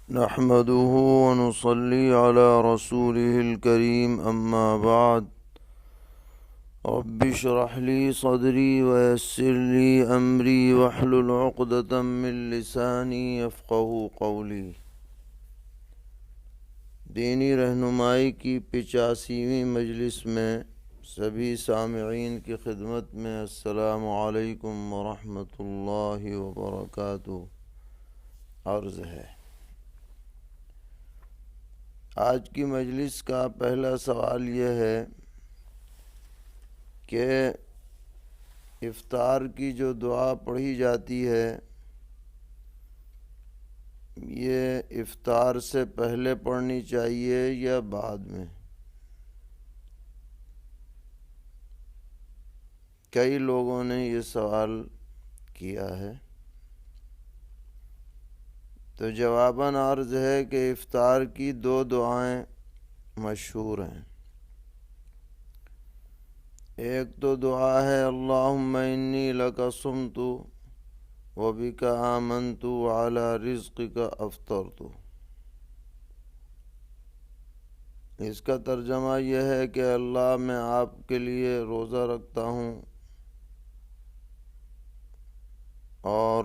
نحمده ونصلي على رسوله الكريم أما بعد رب اشرح لي صدري ويسر لي أمري واحلل عقدة من لساني يفقهوا قولي۔ دینی رہنمائی کی 85ویں مجلس میں سبھی سامعین کی خدمت میں السلام علیکم ورحمۃ اللہ وبرکاتہ عرض ہے۔ آج کی مجلس کا پہلا سوال یہ ہے کہ افطار کی جو دعا پڑھی جاتی ہے یہ افطار سے پہلے پڑھنی چاہیے یا بعد میں؟ کئی لوگوں نے یہ سوال کیا ہے، تو جواباً عرض ہے کہ افطار کی 2 دعائیں مشہور ہیں۔ ایک تو دعا ہے اللہم انی لک صمت وبک آمنت وعلی رزقک افطرت۔ اس کا ترجمہ یہ ہے کہ اللہ میں آپ کے لیے روزہ رکھتا ہوں اور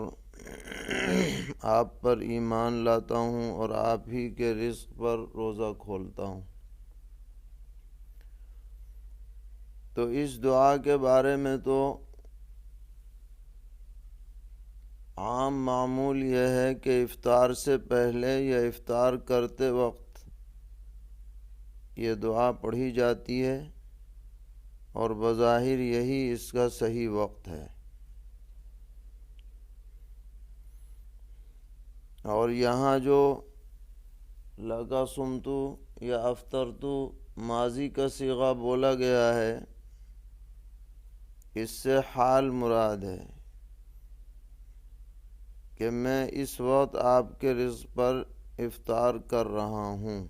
آپ پر ایمان لاتا ہوں اور آپ ہی کے رزق پر روزہ کھولتا ہوں۔ تو اس دعا کے بارے میں تو عام معمول یہ ہے کہ افطار سے پہلے یا افطار کرتے وقت یہ دعا پڑھی جاتی ہے اور بظاہر یہی اس کا صحیح وقت ہے۔ اور یہاں جو لگا سمتو یا افطرتو ماضی کا صیغہ بولا گیا ہے، اس سے حال مراد ہے کہ میں اس وقت آپ کے رزق پر افطار کر رہا ہوں۔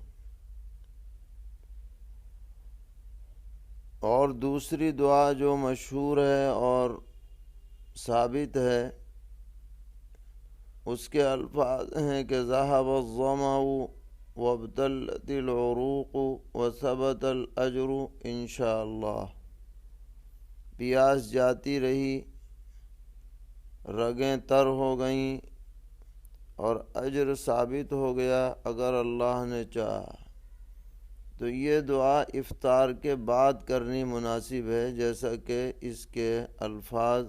اور دوسری دعا جو مشہور ہے اور ثابت ہے، اس کے الفاظ ہیں کہ ذہب الظمأ وابتلت العروق وثبت الاجر انشاءاللہ۔ پیاس جاتی رہی، رگیں تر ہو گئیں اور اجر ثابت ہو گیا اگر اللہ نے چاہا۔ تو یہ دعا افطار کے بعد کرنی مناسب ہے، جیسا کہ اس کے الفاظ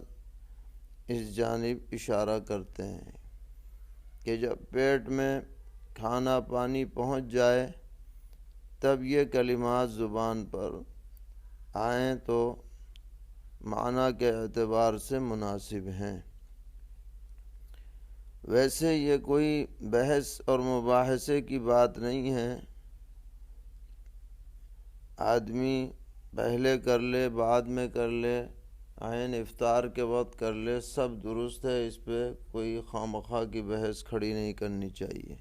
اس جانب اشارہ کرتے ہیں کہ جب پیٹ میں کھانا پانی پہنچ جائے تب یہ کلمات زبان پر آئیں تو معنی کے اعتبار سے مناسب ہیں۔ ویسے یہ کوئی بحث اور مباحثے کی بات نہیں ہے، آدمی پہلے کر لے بعد میں کر لے، عین افطار کے وقت کر لے، سب درست ہے، اس پہ کوئی خواہ کی بحث کھڑی نہیں کرنی چاہیے۔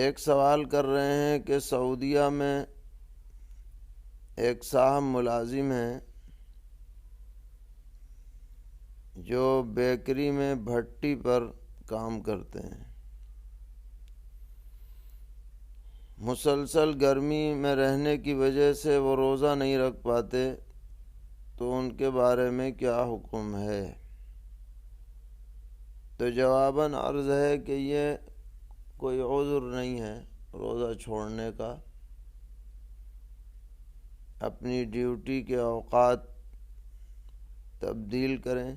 ایک سوال کر رہے ہیں کہ سعودیہ میں ایک صاحب ملازم ہیں جو بیکری میں بھٹی پر کام کرتے ہیں۔ مسلسل گرمی میں رہنے کی وجہ سے وہ روزہ نہیں رکھ پاتے، تو ان کے بارے میں کیا حکم ہے؟ تو جواباً عرض ہے کہ یہ کوئی عذر نہیں ہے روزہ چھوڑنے کا۔ اپنی ڈیوٹی کے اوقات تبدیل کریں۔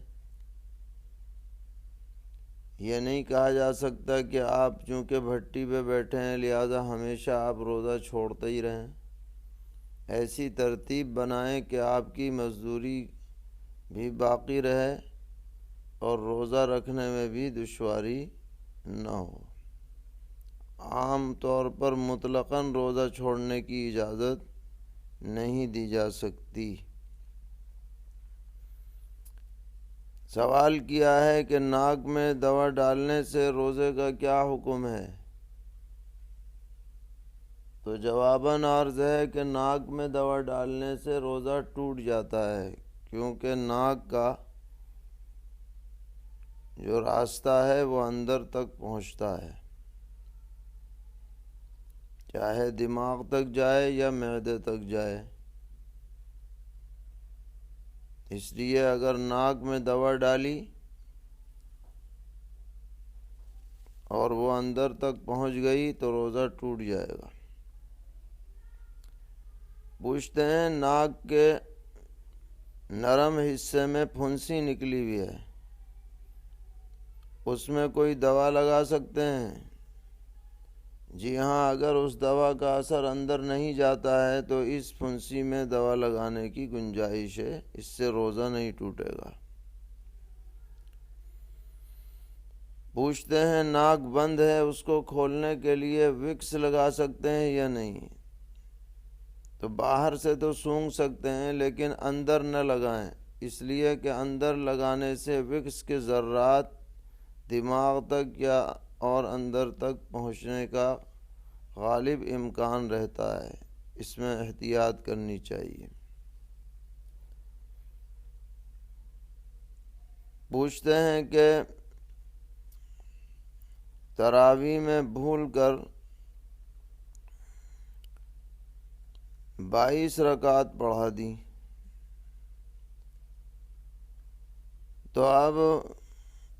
یہ نہیں کہا جا سکتا کہ آپ چونکہ بھٹی پہ بیٹھے ہیں لہذا ہمیشہ آپ روزہ چھوڑتے ہی رہیں۔ ایسی ترتیب بنائیں کہ آپ کی مزدوری بھی باقی رہے اور روزہ رکھنے میں بھی دشواری نہ ہو۔ عام طور پر مطلقاً روزہ چھوڑنے کی اجازت نہیں دی جا سکتی۔ سوال کیا ہے کہ ناک میں دوا ڈالنے سے روزے کا کیا حکم ہے؟ تو جواباً عرض ہے کہ ناک میں دوا ڈالنے سے روزہ ٹوٹ جاتا ہے، کیونکہ ناک کا جو راستہ ہے وہ اندر تک پہنچتا ہے، چاہے دماغ تک جائے یا معدے تک جائے۔ اس لیے اگر ناک میں دوا ڈالی اور وہ اندر تک پہنچ گئی تو روزہ ٹوٹ جائے گا۔ پوچھتے ہیں ناک کے نرم حصے میں پھنسی نکلی ہوئی ہے، اس میں کوئی دوا لگا سکتے ہیں؟ جی ہاں، اگر اس دوا کا اثر اندر نہیں جاتا ہے تو اس پھنسی میں دوا لگانے کی گنجائش ہے، اس سے روزہ نہیں ٹوٹے گا۔ پوچھتے ہیں ناک بند ہے، اس کو کھولنے کے لیے وکس لگا سکتے ہیں یا نہیں؟ تو باہر سے تو سونگھ سکتے ہیں لیکن اندر نہ لگائیں، اس لیے کہ اندر لگانے سے وکس کے ذرات دماغ تک یا اور اندر تک پہنچنے کا غالب امکان رہتا ہے، اس میں احتیاط کرنی چاہیے۔ پوچھتے ہیں کہ تراویح میں بھول کر 22 رکعت پڑھا دی، تو اب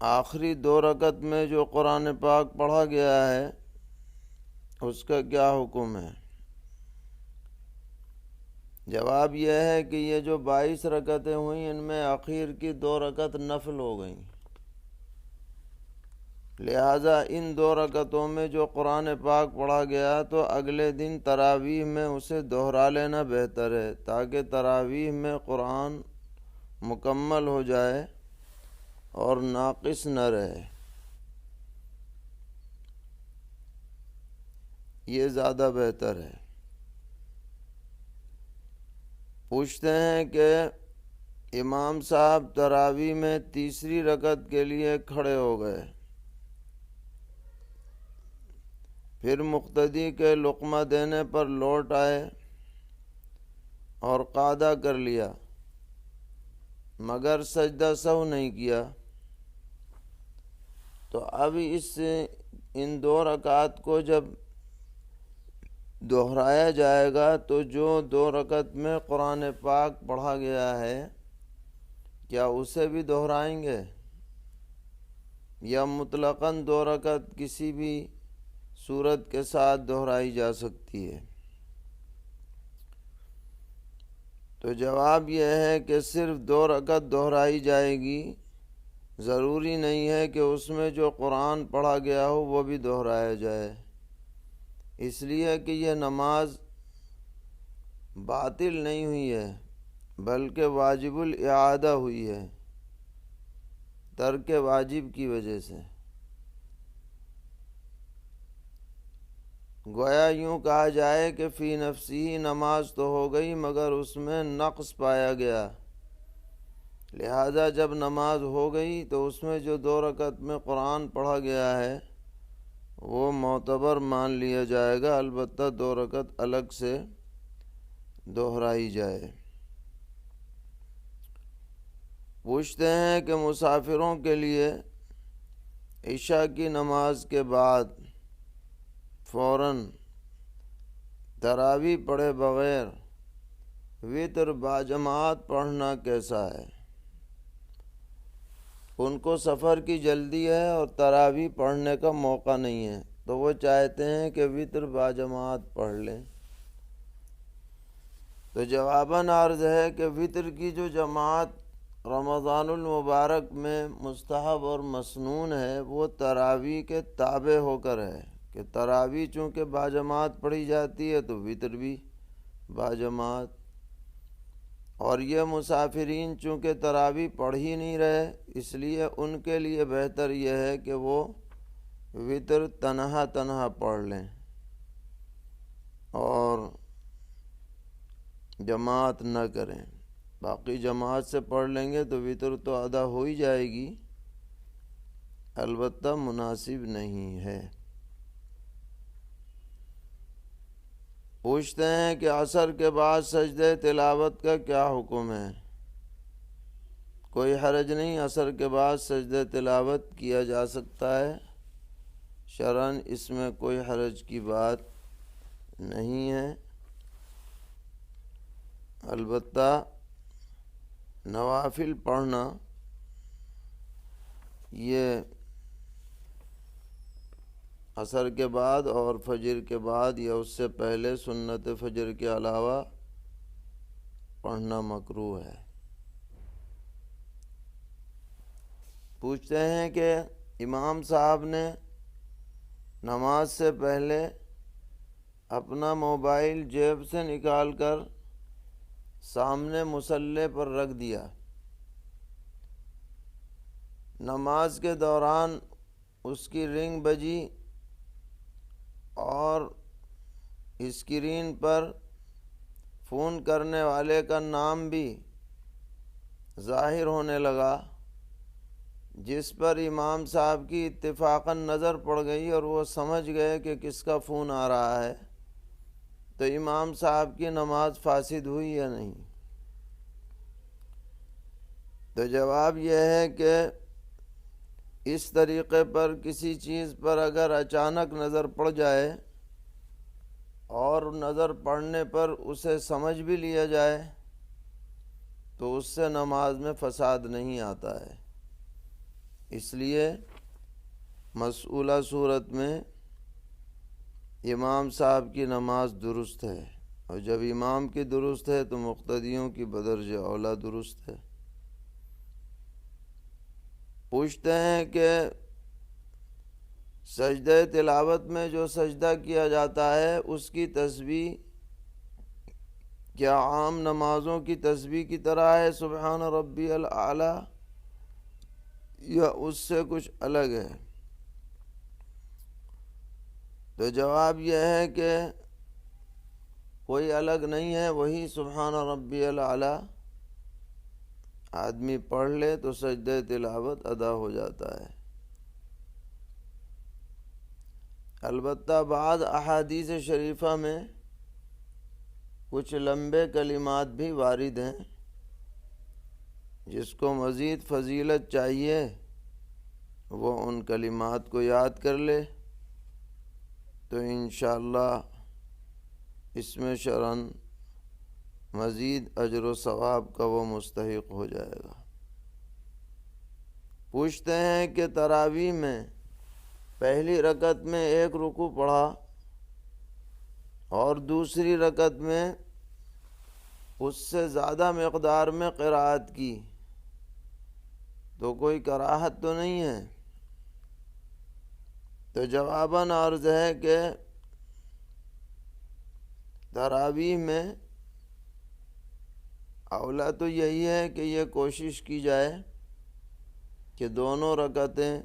آخری 2 رکعت میں جو قرآن پاک پڑھا گیا ہے اس کا کیا حکم ہے؟ جواب یہ ہے کہ یہ جو 22 رکعتیں ہوئیں ان میں اخیر کی 2 رکعت نفل ہو گئیں، لہذا ان 2 رکعتوں میں جو قرآن پاک پڑھا گیا تو اگلے دن تراویح میں اسے دہرا لینا بہتر ہے، تاکہ تراویح میں قرآن مکمل ہو جائے اور ناقص نہ رہے، یہ زیادہ بہتر ہے۔ پوچھتے ہیں کہ امام صاحب تراویح میں تیسری رکعت کے لیے کھڑے ہو گئے، پھر مقتدی کے لقمہ دینے پر لوٹ آئے اور قعدہ کر لیا مگر سجدہ سہو نہیں کیا، تو اب ان 2 رکعات کو جب دہرایا جائے گا تو جو 2 رکعت میں قرآن پاک پڑھا گیا ہے کیا اسے بھی دہرائیں گے یا مطلقاً 2 رکعت کسی بھی صورت کے ساتھ دہرائی جا سکتی ہے؟ تو جواب یہ ہے کہ صرف 2 رکعت دہرائی جائے گی، ضروری نہیں ہے کہ اس میں جو قرآن پڑھا گیا ہو وہ بھی دہرایا جائے، اس لیے کہ یہ نماز باطل نہیں ہوئی ہے بلکہ واجب الاعادہ ہوئی ہے، ترک واجب کی وجہ سے۔ گویا یوں کہا جائے کہ فی نفسی نماز تو ہو گئی مگر اس میں نقص پایا گیا، لہذا جب نماز ہو گئی تو اس میں جو 2 رکعت میں قرآن پڑھا گیا ہے وہ معتبر مان لیا جائے گا، البتہ 2 رکعت الگ سے دہرائی جائے۔ پوچھتے ہیں کہ مسافروں کے لیے عشاء کی نماز کے بعد فوراً تراویح پڑھے بغیر وتر باجماعت پڑھنا کیسا ہے؟ ان کو سفر کی جلدی ہے اور تراویح پڑھنے کا موقع نہیں ہے تو وہ چاہتے ہیں کہ وتر باجماعت پڑھ لیں، تو جواباً عرض ہے کہ وتر کی جو جماعت رمضان المبارک میں مستحب اور مسنون ہے وہ تراویح کے تابع ہو کر ہے، کہ تراویح چونکہ باجماعت پڑھی جاتی ہے تو وتر بھی باجماعت، اور یہ مسافرین چونکہ تراویح پڑھ ہی نہیں رہے اس لیے ان کے لیے بہتر یہ ہے کہ وہ وتر تنہا تنہا پڑھ لیں اور جماعت نہ کریں، باقی جماعت سے پڑھ لیں گے تو وتر تو ادا ہو ہی جائے گی، البتہ مناسب نہیں ہے۔ پوچھتے ہیں کہ عصر کے بعد سجدہ تلاوت کا کیا حکم ہے؟ کوئی حرج نہیں، عصر کے بعد سجدہ تلاوت کیا جا سکتا ہے، شرعاً اس میں کوئی حرج کی بات نہیں ہے۔ البتہ نوافل پڑھنا یہ عصر کے بعد اور فجر کے بعد یا اس سے پہلے سنت فجر کے علاوہ پڑھنا مکروہ ہے۔ پوچھتے ہیں کہ امام صاحب نے نماز سے پہلے اپنا موبائل جیب سے نکال کر سامنے مصلی پر رکھ دیا، نماز کے دوران اس کی رنگ بجی اور اسکرین پر فون کرنے والے کا نام بھی ظاہر ہونے لگا، جس پر امام صاحب کی اتفاقاً نظر پڑ گئی اور وہ سمجھ گئے کہ کس کا فون آ رہا ہے، تو امام صاحب کی نماز فاسد ہوئی یا نہیں؟ تو جواب یہ ہے کہ اس طریقے پر کسی چیز پر اگر اچانک نظر پڑ جائے اور نظر پڑنے پر اسے سمجھ بھی لیا جائے تو اس سے نماز میں فساد نہیں آتا ہے۔ اس لیے مسئولہ صورت میں امام صاحب کی نماز درست ہے، اور جب امام کی درست ہے تو مقتدیوں کی بدرجہ اولیٰ درست ہے۔ پوچھتے ہیں کہ سجدہ تلاوت میں جو سجدہ کیا جاتا ہے اس کی تسبیح کیا عام نمازوں کی تسبیح کی طرح ہے سبحان ربی الاعلیٰ، یا اس سے کچھ الگ ہے؟ تو جواب یہ ہے کہ کوئی الگ نہیں ہے، وہی سبحان ربی الاعلیٰ آدمی پڑھ لے تو سجدہ تلاوت ادا ہو جاتا ہے۔ البتہ بعض احادیث شریفہ میں کچھ لمبے کلمات بھی وارد ہیں، جس کو مزید فضیلت چاہیے وہ ان کلمات کو یاد کر لے تو انشاءاللہ اس میں شرعاً مزید اجر و ثواب کا وہ مستحق ہو جائے گا۔ پوچھتے ہیں کہ تراویح میں پہلی رکعت میں ایک رکوع پڑھا اور دوسری رکعت میں اس سے زیادہ مقدار میں قرأت کی تو کوئی کراہت تو نہیں ہے؟ تو جواباً عرض ہے کہ تراویح میں اولا تو یہی ہے کہ یہ کوشش کی جائے کہ دونوں رکعتیں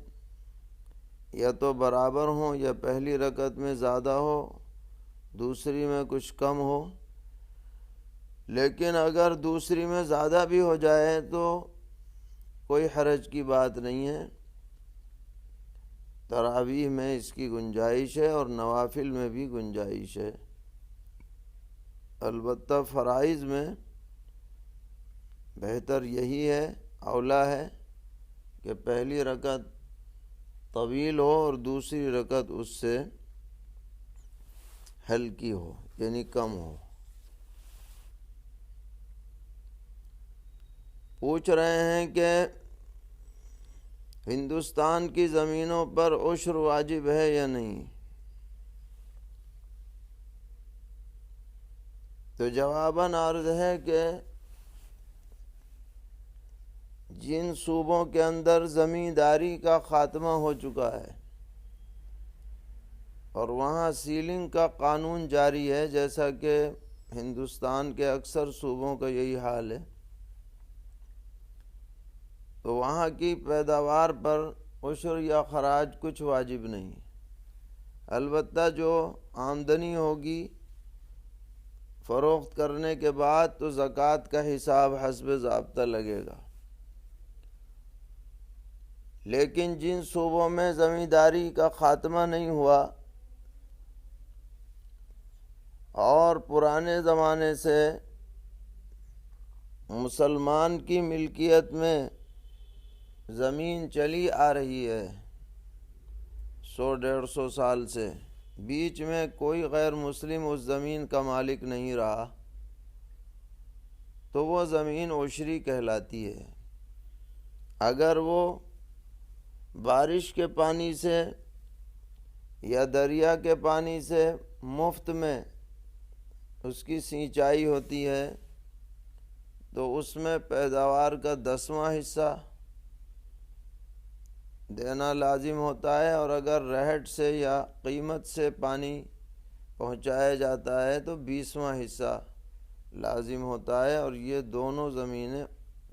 یا تو برابر ہوں، یا پہلی رکعت میں زیادہ ہو دوسری میں کچھ کم ہو، لیکن اگر دوسری میں زیادہ بھی ہو جائے تو کوئی حرج کی بات نہیں ہے۔ تراویح میں اس کی گنجائش ہے اور نوافل میں بھی گنجائش ہے۔ البتہ فرائض میں بہتر یہی ہے، اولا ہے کہ پہلی رکعت طویل ہو اور دوسری رکعت اس سے ہلکی ہو، یعنی کم ہو۔ پوچھ رہے ہیں کہ ہندوستان کی زمینوں پر عشر واجب ہے یا نہیں؟ تو جواباً عرض ہے کہ جن صوبوں کے اندر زمینداری کا خاتمہ ہو چکا ہے اور وہاں سیلنگ کا قانون جاری ہے، جیسا کہ ہندوستان کے اکثر صوبوں کا یہی حال ہے، تو وہاں کی پیداوار پر عشر یا خراج کچھ واجب نہیں۔ البتہ جو آمدنی ہوگی فروخت کرنے کے بعد تو زکوٰۃ کا حساب حسب ضابطہ لگے گا۔ لیکن جن صوبوں میں زمینداری کا خاتمہ نہیں ہوا اور پرانے زمانے سے مسلمان کی ملکیت میں زمین چلی آ رہی ہے 100-150 سال سے، بیچ میں کوئی غیر مسلم اس زمین کا مالک نہیں رہا، تو وہ زمین عشری کہلاتی ہے۔ اگر وہ بارش کے پانی سے یا دریا کے پانی سے مفت میں اس کی سینچائی ہوتی ہے تو اس میں پیداوار کا 10واں حصہ دینا لازم ہوتا ہے، اور اگر رہٹ سے یا قیمت سے پانی پہنچایا جاتا ہے تو 20واں حصہ لازم ہوتا ہے، اور یہ دونوں زمینیں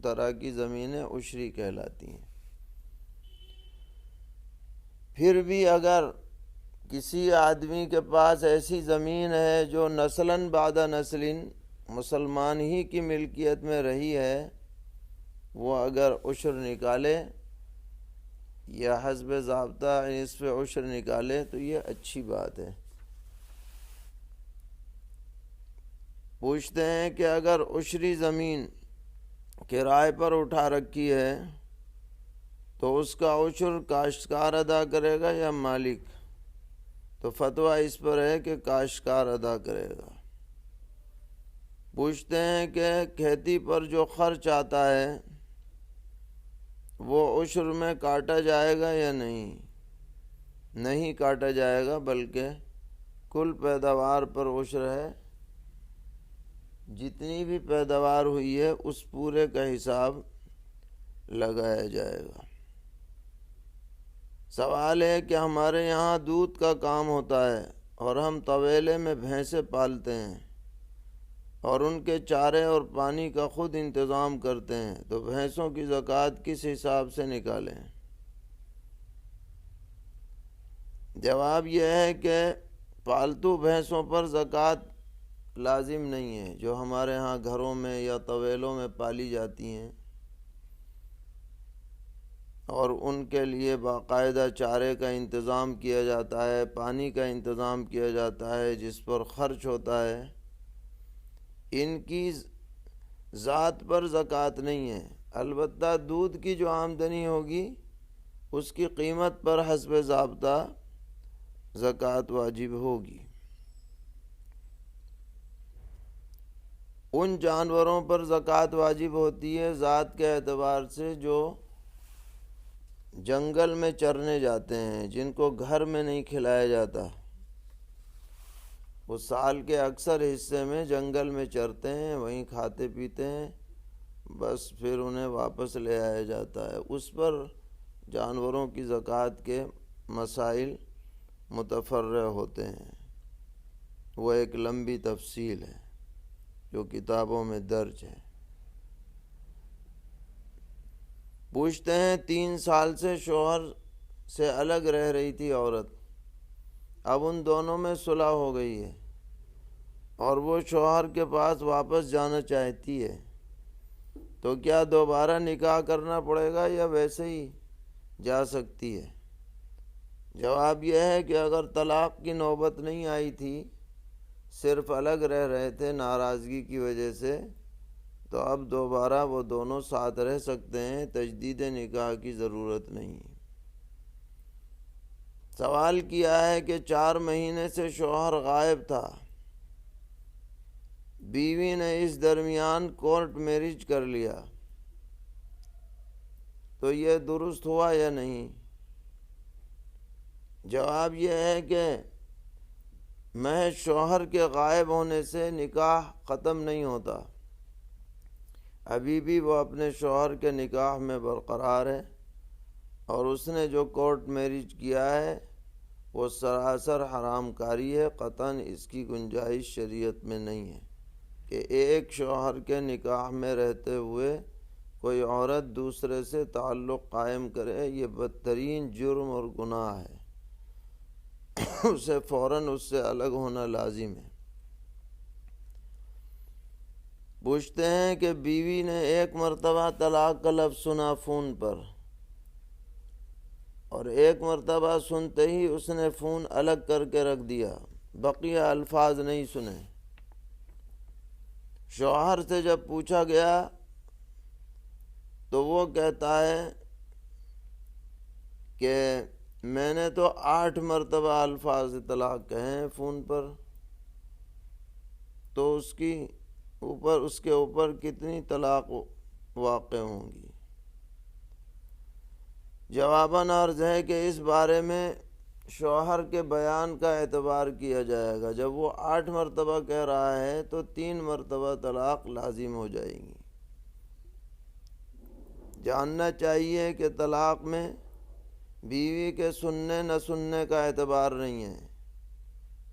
طرح کی زمینیں عشری کہلاتی ہیں۔ پھر بھی اگر کسی آدمی کے پاس ایسی زمین ہے جو نسلاً بعد نسلٍ مسلمان ہی کی ملکیت میں رہی ہے، وہ اگر عشر نکالے یا حسب ضابطہ نصف عشر نکالے تو یہ اچھی بات ہے۔ پوچھتے ہیں کہ اگر عشری زمین کرائے پر اٹھا رکھی ہے تو اس کا عشر کاشتکار ادا کرے گا یا مالک؟ تو فتویٰ اس پر ہے کہ کاشتکار ادا کرے گا۔ پوچھتے ہیں کہ کھیتی پر جو خرچ آتا ہے وہ عشر میں کاٹا جائے گا یا نہیں؟ نہیں کاٹا جائے گا، بلکہ کل پیداوار پر عشر ہے، جتنی بھی پیداوار ہوئی ہے اس پورے کا حساب لگایا جائے گا۔ سوال ہے کہ ہمارے یہاں دودھ کا کام ہوتا ہے اور ہم طویلے میں بھینسیں پالتے ہیں اور ان کے چارے اور پانی کا خود انتظام کرتے ہیں، تو بھینسوں کی زکوٰۃ کس حساب سے نکالیں؟ جواب یہ ہے کہ پالتو بھینسوں پر زکوٰۃ لازم نہیں ہے، جو ہمارے ہاں گھروں میں یا طویلوں میں پالی جاتی ہیں اور ان کے لیے باقاعدہ چارے کا انتظام کیا جاتا ہے، پانی کا انتظام کیا جاتا ہے، جس پر خرچ ہوتا ہے، ان کی ذات پر زکوٰۃ نہیں ہے۔ البتہ دودھ کی جو آمدنی ہوگی اس کی قیمت پر حسب ضابطہ زکوٰۃ واجب ہوگی۔ ان جانوروں پر زکوٰۃ واجب ہوتی ہے ذات کے اعتبار سے جو جنگل میں چرنے جاتے ہیں، جن کو گھر میں نہیں کھلایا جاتا، وہ سال کے اکثر حصے میں جنگل میں چرتے ہیں، وہیں کھاتے پیتے ہیں، بس پھر انہیں واپس لے آیا جاتا ہے۔ اس پر جانوروں کی زکوٰۃ کے مسائل متفرع ہوتے ہیں، وہ ایک لمبی تفصیل ہے جو کتابوں میں درج ہے۔ پوچھتے ہیں 3 سال سے شوہر سے الگ رہ رہی تھی عورت، اب ان دونوں میں صلح ہو گئی ہے اور وہ شوہر کے پاس واپس جانا چاہتی ہے، تو کیا دوبارہ نکاح کرنا پڑے گا یا ویسے ہی جا سکتی ہے؟ جواب یہ ہے کہ اگر طلاق کی نوبت نہیں آئی تھی، صرف الگ رہ رہے تھے ناراضگی کی وجہ سے، تو اب دوبارہ وہ دونوں ساتھ رہ سکتے ہیں، تجدید نکاح کی ضرورت نہیں۔ سوال کیا ہے کہ 4 مہینے سے شوہر غائب تھا، بیوی نے اس درمیان کورٹ میرج کر لیا، تو یہ درست ہوا یا نہیں؟ جواب یہ ہے کہ محض شوہر کے غائب ہونے سے نکاح ختم نہیں ہوتا، ابھی بھی وہ اپنے شوہر کے نکاح میں برقرار ہے، اور اس نے جو کورٹ میرج کیا ہے وہ سراسر حرام کاری ہے، قطعاً اس کی گنجائش شریعت میں نہیں ہے کہ ایک شوہر کے نکاح میں رہتے ہوئے کوئی عورت دوسرے سے تعلق قائم کرے، یہ بدترین جرم اور گناہ ہے، اسے فوراً اس سے الگ ہونا لازم ہے۔ پوچھتے ہیں کہ بیوی نے ایک مرتبہ طلاق کا لفظ سنا فون پر، اور ایک مرتبہ سنتے ہی اس نے فون الگ کر کے رکھ دیا، بقیہ الفاظ نہیں سنے۔ شوہر سے جب پوچھا گیا تو وہ کہتا ہے کہ میں نے تو 8 مرتبہ الفاظ طلاق کہے ہیں فون پر، تو اس کے اوپر کتنی طلاق واقع ہوں گی؟ جواباً عرض ہے کہ اس بارے میں شوہر کے بیان کا اعتبار کیا جائے گا۔ جب وہ 8 مرتبہ کہہ رہا ہے تو 3 مرتبہ طلاق لازم ہو جائے گی۔ جاننا چاہیے کہ طلاق میں بیوی کے سننے نہ سننے کا اعتبار نہیں ہے،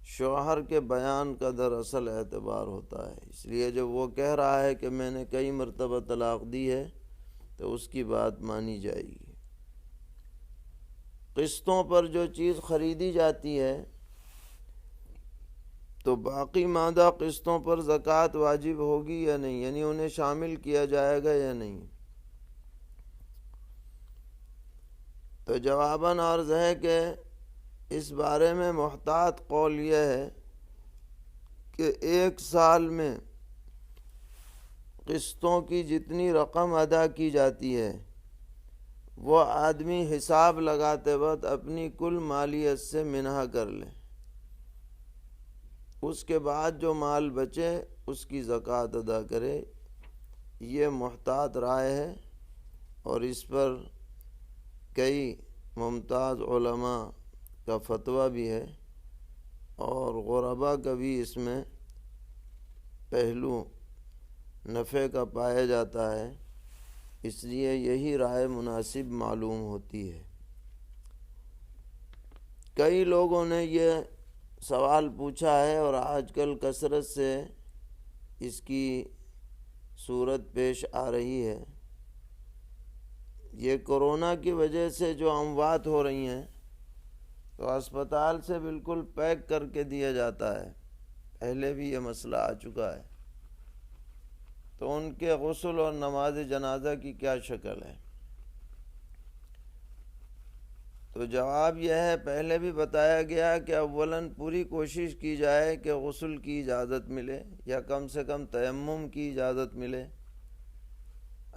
شوہر کے بیان کا دراصل اعتبار ہوتا ہے۔ اس لیے جب وہ کہہ رہا ہے کہ میں نے کئی مرتبہ طلاق دی ہے تو اس کی بات مانی جائے گی۔ قسطوں پر جو چیز خریدی جاتی ہے تو باقی ماندہ قسطوں پر زکوٰۃ واجب ہوگی یا نہیں، یعنی انہیں شامل کیا جائے گا یا نہیں؟ تو جواباً عرض ہے کہ اس بارے میں محتاط قول یہ ہے کہ 1 سال میں قسطوں کی جتنی رقم ادا کی جاتی ہے وہ آدمی حساب لگاتے وقت اپنی کل مالیت سے منہا کر لے، اس کے بعد جو مال بچے اس کی زکوٰۃ ادا کرے۔ یہ محتاط رائے ہے، اور اس پر کئی ممتاز علماء کا فتویٰ بھی ہے، اور غربا کا بھی اس میں پہلو نفع کا پایا جاتا ہے، اس لیے یہی رائے مناسب معلوم ہوتی ہے۔ کئی لوگوں نے یہ سوال پوچھا ہے اور آج کل کثرت سے اس کی صورت پیش آ رہی ہے۔ یہ کورونا کی وجہ سے جو اموات ہو رہی ہیں تو اسپتال سے بالکل پیک کر کے دیا جاتا ہے، پہلے بھی یہ مسئلہ آ چکا ہے، تو ان کے غسل اور نماز جنازہ کی کیا شکل ہے؟ تو جواب یہ ہے، پہلے بھی بتایا گیا کہ اولاً پوری کوشش کی جائے کہ غسل کی اجازت ملے یا کم سے کم تیمم کی اجازت ملے۔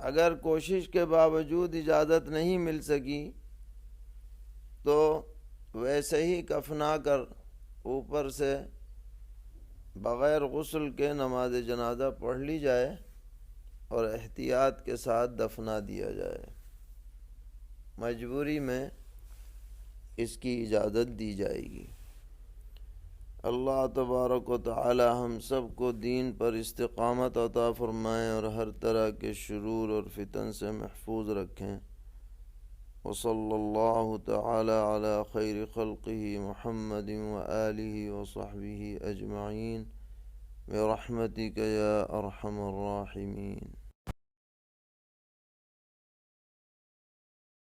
اگر کوشش کے باوجود اجازت نہیں مل سکی تو ویسے ہی کفنا کر اوپر سے بغیر غسل کے نماز جنازہ پڑھ لی جائے اور احتیاط کے ساتھ دفنا دیا جائے۔ مجبوری میں اس کی اجازت دی جائے گی۔ اللہ تبارک و تعالی ہم سب کو دین پر استقامت عطا فرمائیں اور ہر طرح کے شرور اور فتن سے محفوظ رکھیں۔ وصلی اللہ تعالی علی خیر خلقہ محمد وآلہ وصحبہ اجمعین برحمتک یا ارحم الراحمین۔